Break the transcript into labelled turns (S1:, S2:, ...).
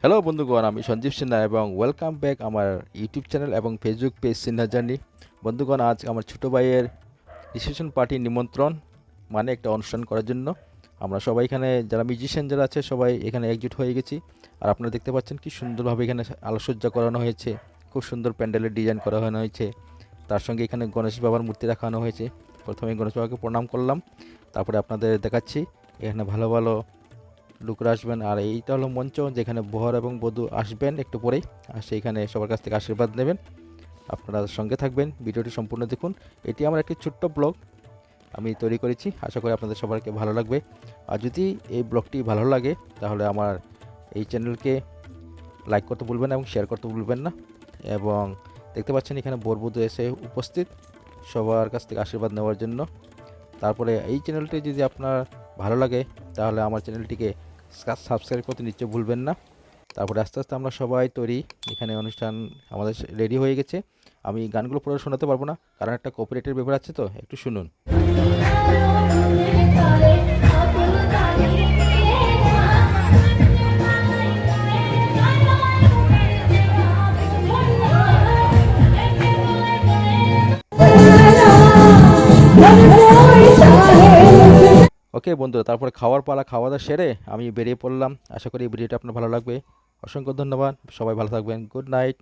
S1: Hello বন্ধুগণ, আমি সঞ্জীব সিনহা এবং ওয়েলকাম ব্যাক আমার ইউটিউব চ্যানেল এবং ফেসবুক পেজ সিনহা জার্নি। বন্ধুগণ, আজ আমার ছোটো ভাইয়ের রিসেপশন পার্টি নিমন্ত্রণ, মানে একটা অনুষ্ঠান করার জন্য আমরা সবাই এখানে যারা মিউজিশিয়ান যারা আছে সবাই এখানে একজুট হয়ে গেছি। আর আপনারা দেখতে পাচ্ছেন কি সুন্দরভাবে এখানে আলোকসজ্জা করানো হয়েছে, খুব সুন্দর প্যান্ডেলের ডিজাইন করা হয়েছে। তার সঙ্গে এখানে গণেশ বাবার মূর্তি রাখানো হয়েছে। প্রথমে গণেশ বাবাকে প্রণাম করলাম, তারপরে আপনাদের দেখাচ্ছি এখানে ভালো ভালো লোকরা আসবেন। আর এইটা হলো মঞ্চ, যেখানে বর এবং বধূ আসবেন একটু পরেই, আর সেইখানে সবার কাছ থেকে আশীর্বাদ নেবেন। আপনারা সঙ্গে থাকবেন, ভিডিওটি সম্পূর্ণ দেখুন। এটি আমার একটি ছোট্ট ব্লগ আমি তৈরি করেছি, আশা করি আপনাদের সবাইকে ভালো লাগবে। আর যদি এই ব্লগটি ভালো লাগে তাহলে আমার এই চ্যানেলকে লাইক করতে ভুলবেন এবং শেয়ার করতে ভুলবেন না। এবং দেখতে পাচ্ছেন এখানে বর বধূ এসে উপস্থিত সবার কাছ থেকে আশীর্বাদ নেওয়ার জন্য। তারপরে এই চ্যানেলটি যদি আপনার ভালো লাগে তাহলে আমার চ্যানেলটিকে সাবস্ক্রাইব করতে নিশ্চয়ই ভুলবেন না। তারপরে আস্তে আস্তে আমরা সবাই তৈরি, এখানে অনুষ্ঠান আমাদের রেডি হয়ে গেছে। আমি গানগুলো পুরো শোনাতে পারবো না, কারণ একটা কপিরাইটের ব্যাপার আছে, তো একটু শুনুন। ওকে বন্ধুরা, তারপরে খাওয়ার পালা, খাওয়া দাওয়া সেরে আমি বেরিয়ে পড়লাম। আশা করি এই ভিডিওটা আপনার ভালো লাগবে। অসংখ্য ধন্যবাদ, সবাই ভালো থাকবেন। Good night.